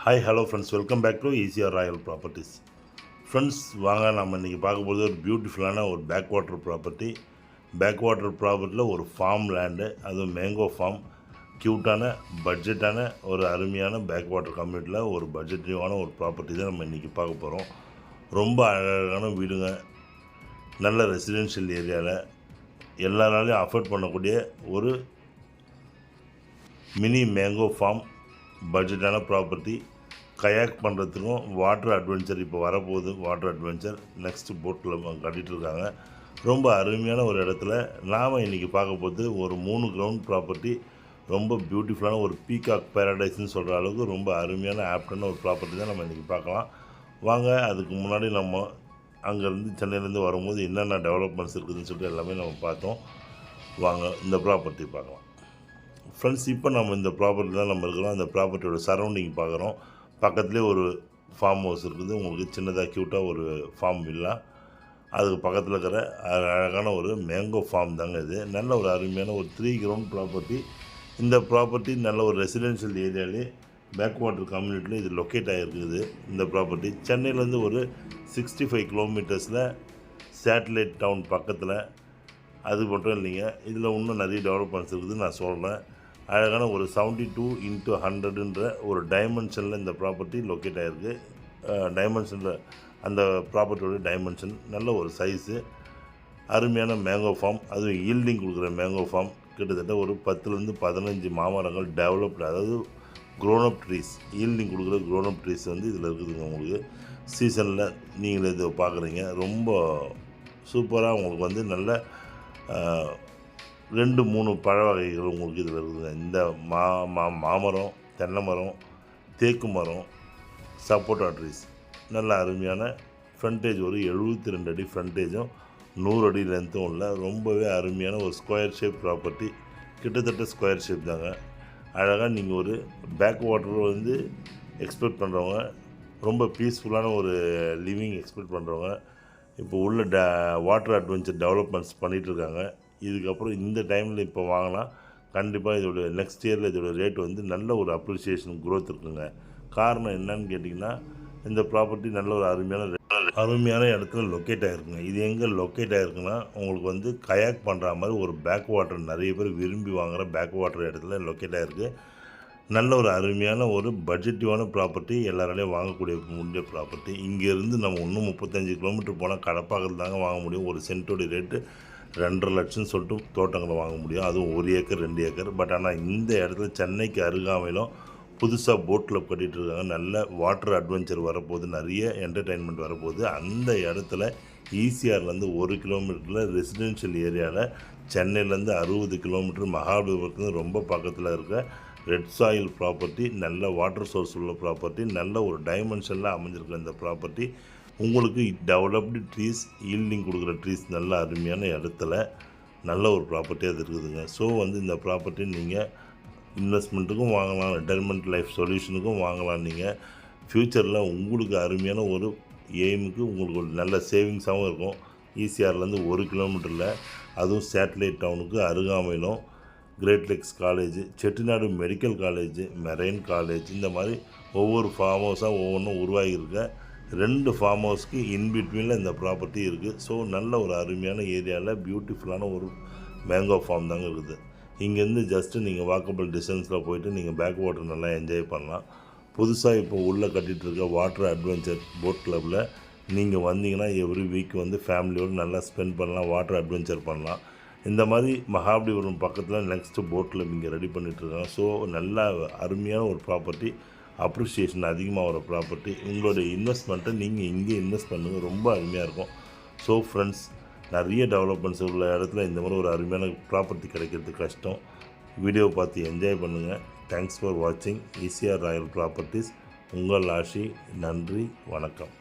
Hi hello friends, welcome back to ECR royal properties. Friends, வாங்க நம்ம இன்றைக்கி பார்க்க போகிறது ஒரு பியூட்டிஃபுல்லான ஒரு பேக் வாட்டர் ப்ராப்பர்ட்டியில் ஒரு ஃபார்ம் லேண்டு, அதுவும் மேங்கோ ஃபார்ம். க்யூட்டான பட்ஜெட்டான ஒரு அருமையான பேக் வாட்டர் கம்யூனிட்டியில் ஒரு பட்ஜெட்டிவான ஒரு ப்ராப்பர்ட்டி தான் நம்ம இன்றைக்கி பார்க்க போகிறோம். ரொம்ப அழகான வீடுங்க, நல்ல ரெசிடென்ஷியல் ஏரியாவில் எல்லாராலையும் அஃபோர்ட் பண்ணக்கூடிய ஒரு மினி மேங்கோ ஃபார்ம், பட்ஜெட்டான ப்ராப்பர்ட்டி. கயாக் பண்ணுறதுக்கும் வாட்டர் அட்வென்ச்சர் இப்போ வரப்போகுது. வாட்டர் அட்வென்ச்சர் நெக்ஸ்ட்டு போட்டில் கட்டிகிட்ருக்காங்க. ரொம்ப அருமையான ஒரு இடத்துல நாம் இன்றைக்கி பார்க்க போது ஒரு 3 கிரவுண்ட் ப்ராப்பர்ட்டி. ரொம்ப பியூட்டிஃபுல்லான ஒரு பீகாக் பேரடைஸ்ன்னு சொல்கிற அளவுக்கு ரொம்ப அருமையான ஆப்டான ஒரு ப்ராப்பர்ட்டி தான் நம்ம இன்றைக்கி பார்க்கலாம். வாங்க, அதுக்கு முன்னாடி நம்ம அங்கேருந்து சென்னையிலேருந்து வரும்போது என்னென்ன டெவலப்மெண்ட்ஸ் இருக்குதுன்னு சொல்லிட்டு எல்லாமே நம்ம பார்த்தோம். வாங்க இந்த ப்ராப்பர்ட்டி பார்க்கலாம். ஃப்ரெண்ட்ஸ், இப்போ நம்ம இந்த ப்ராப்பர்ட்டி தான் நம்ம இருக்கிறோம். அந்த ப்ராப்பர்ட்டியோட சரௌண்டிங் பார்க்குறோம். பக்கத்துலேயே ஒரு ஃபார்ம் ஹவுஸ் இருக்குது. உங்களுக்கு சின்னதாக க்யூட்டாக ஒரு ஃபார்ம் வில்லா. அதுக்கு பக்கத்தில் இருக்கிற அழகான ஒரு மேங்கோ ஃபார்ம் தாங்க இது. நல்ல ஒரு அருமையான ஒரு 3 கிரவுண்ட் ப்ராப்பர்ட்டி. இந்த ப்ராப்பர்ட்டி நல்ல ஒரு ரெசிடென்ஷியல் ஏரியாலே பேக் வாட்டர் கம்யூனிட்டியில் இது லொக்கேட் ஆகிருக்குது. இந்த ப்ராப்பர்ட்டி சென்னையிலேருந்து ஒரு 65 கிலோமீட்டர்ஸில் சேட்டலைட் டவுன் பக்கத்தில். அது மட்டும் இல்லைங்க, இதில் இன்னும் நிறைய டெவலப்மெண்ட்ஸ் இருக்குது, நான் சொல்கிறேன். அழகான ஒரு 72x100ன்ற ஒரு டைமென்ஷனில் இந்த ப்ராப்பர்ட்டி லொக்கேட் ஆகிருக்கு. டைமென்ஷனில் அந்த ப்ராப்பர்ட்டியோட டைமென்ஷன் நல்ல ஒரு சைஸு. அருமையான மேங்கோ ஃபார்ம், அதுவும் ஈல்டிங் கொடுக்குற மேங்கோ ஃபார்ம். கிட்டத்தட்ட ஒரு 10லேருந்து 15 மாமரங்கள் டெவலப்டு, அதாவது க்ரோனப் ட்ரீஸ், ஈல்டிங் கொடுக்குற க்ரோனப் ட்ரீஸ் வந்து இதில் இருக்குதுங்க. உங்களுக்கு சீசனில் நீங்கள் இதை பார்க்குறீங்க. ரொம்ப சூப்பராக உங்களுக்கு வந்து நல்ல 2-3 பழ வகைகள் உங்களுக்கு இதில் இருக்குதுங்க. இந்த மாமரம், தென்னை மரம், தேக்கு மரம், சப்போட்டா ட்ரீஸ். நல்ல அருமையான ஃப்ரண்டேஜ், ஒரு 72 அடி ஃப்ரண்டேஜும் 100 அடி லென்த்தும் உள்ள ரொம்பவே அருமையான ஒரு ஸ்கொயர் ஷேப் ப்ராப்பர்ட்டி. கிட்டத்தட்ட ஸ்கொயர் ஷேப் தாங்க. அழகாக நீங்கள் ஒரு பேக் வாட்டர் வந்து எக்ஸ்பெக்ட் பண்ணுறவங்க, ரொம்ப பீஸ்ஃபுல்லான ஒரு லிவிங் எக்ஸ்பெக்ட் பண்ணுறவங்க, இப்போ உள்ள வாட்டர் அட்வென்ச்சர் டெவலப்மெண்ட்ஸ் பண்ணிகிட்ருக்காங்க. இதுக்கப்புறம் இந்த டைமில் இப்போ வாங்கினா கண்டிப்பாக இதோட நெக்ஸ்ட் இயரில் இதோட ரேட் வந்து நல்ல ஒரு அப்ரிசியேஷன் க்ரோத் இருக்குங்க. காரணம் என்னன்னு கேட்டிங்கன்னா, இந்த ப்ராப்பர்ட்டி நல்ல ஒரு அருமையான இடத்துல லொக்கேட் ஆகிருக்குங்க. இது எங்கே லொக்கேட் ஆகிருக்குன்னா, உங்களுக்கு வந்து கயாக் பண்ணுற மாதிரி ஒரு பேக் வாட்டர், நிறைய பேர் விரும்பி வாங்குகிற பேக் வாட்டர் இடத்துல லொக்கேட் ஆகிருக்கு. நல்ல ஒரு அருமையான ஒரு பட்ஜெட்டிவான ப்ராப்பர்ட்டி, எல்லாராலையும் வாங்கக்கூடிய முடிய ப்ராப்பர்ட்டி. இங்கேருந்து நம்ம இன்னும் 35 கிலோமீட்டர் போனால் கடப்பாக்கத்தில் தாங்க வாங்க முடியும். ஒரு சென்ட்டோடைய ரேட்டு 2.5 லட்சம்னு சொல்லிட்டு தோட்டங்களை வாங்க முடியும். அதுவும் 1 ஏக்கர் 2 ஏக்கர். பட் ஆனால் இந்த இடத்துல சென்னைக்கு அருகாமையிலும் புதுசாக போட் கிளப் கட்டிகிட்ருக்காங்க. நல்ல வாட்டர் அட்வென்ச்சர் வரப்போகுது, நிறைய என்டர்டெயின்மெண்ட் வரப்போகுது. அந்த இடத்துல ஈசிஆர்லேருந்து 1 கிலோமீட்டரில் ரெசிடென்ஷியல் ஏரியாவில், சென்னையிலேருந்து 60 கிலோமீட்டர், மகாபலிபுரத்துலேருந்து ரொம்ப பக்கத்தில் இருக்க ரெட் சாயில் ப்ராப்பர்ட்டி. நல்ல வாட்டர் சோர்ஸ் உள்ள ப்ராப்பர்ட்டி, நல்ல ஒரு டைமென்ஷனில் அமைஞ்சிருக்க இந்த ப்ராப்பர்ட்டி. உங்களுக்கு டெவலப்டு ட்ரீஸ், ஈல்டிங் கொடுக்குற ட்ரீஸ், நல்ல அருமையான இடத்துல நல்ல ஒரு ப்ராப்பர்ட்டியாக அது இருக்குதுங்க. ஸோ வந்து இந்த ப்ராப்பர்ட்டி நீங்கள் இன்வெஸ்ட்மெண்ட்டுக்கும் வாங்கலாம், ரிட்டைர்மெண்ட் லைஃப் சொல்யூஷனுக்கும் வாங்கலாம். நீங்கள் ஃப்யூச்சரில் உங்களுக்கு அருமையான ஒரு எய்முக்கு உங்களுக்கு ஒரு நல்ல சேவிங்ஸாகவும் இருக்கும். ஈசிஆர்லேருந்து 1 கிலோமீட்டரில், அதுவும் சேட்டலைட் டவுனுக்கு அருகாமையிலும் Great Lakes college, Chettinad medical college, marine college, இந்த மாதிரி ஒவ்வொரு ஃபார்ம் ஹவுஸாக ஒவ்வொன்றும் உருவாகியிருக்க 2 ஃபார்ம் ஹவுஸ்க்கு இன்பிட்வீனில் இந்த ப்ராப்பர்ட்டி இருக்குது. ஸோ நல்ல ஒரு அருமையான ஏரியாவில் பியூட்டிஃபுல்லான ஒரு மேங்கோ ஃபார்ம் தாங்க இருக்குது. இங்கேருந்து ஜஸ்ட்டு நீங்கள் வாக்கபிள் டிஸ்டன்ஸில் போயிட்டு நீங்கள் பேக் வாட்டர் நல்லா என்ஜாய் பண்ணலாம். புதுசாக இப்போ உள்ளே கட்டிகிட்ருக்க வாட்டர் அட்வென்ச்சர் போட் கிளப்பில் நீங்கள் வந்தீங்கன்னா எவ்ரி வீக் வந்து ஃபேமிலியோடு நல்லா ஸ்பெண்ட் பண்ணலாம், வாட்டர் அட்வென்ச்சர் பண்ணலாம். இந்த மாதிரி மகாபலிபுரம் பக்கத்தில் நெக்ஸ்ட்டு போட்டில் இங்கே ரெடி பண்ணிகிட்ருக்காங்க. ஸோ நல்ல அருமையான ஒரு ப்ராப்பர்ட்டி, அப்ரிஷியேஷன் அதிகமாக வர ப்ராப்பர்ட்டி. உங்களுடைய இன்வெஸ்ட்மெண்ட்டை நீங்கள் இங்கே இன்வெஸ்ட் பண்ணுங்கள், ரொம்ப அருமையாக இருக்கும். ஸோ ஃப்ரெண்ட்ஸ், நிறைய டெவலப்மெண்ட்ஸ் உள்ள இடத்துல இந்த மாதிரி ஒரு அருமையான ப்ராப்பர்ட்டி கிடைக்கிறது கஷ்டம். வீடியோ பார்த்து என்ஜாய் பண்ணுங்கள். தேங்க்ஸ் ஃபார் வாட்சிங் ஈசிஆர் ராயல் ப்ராப்பர்ட்டிஸ். உங்கள் ஆஷி. நன்றி, வணக்கம்.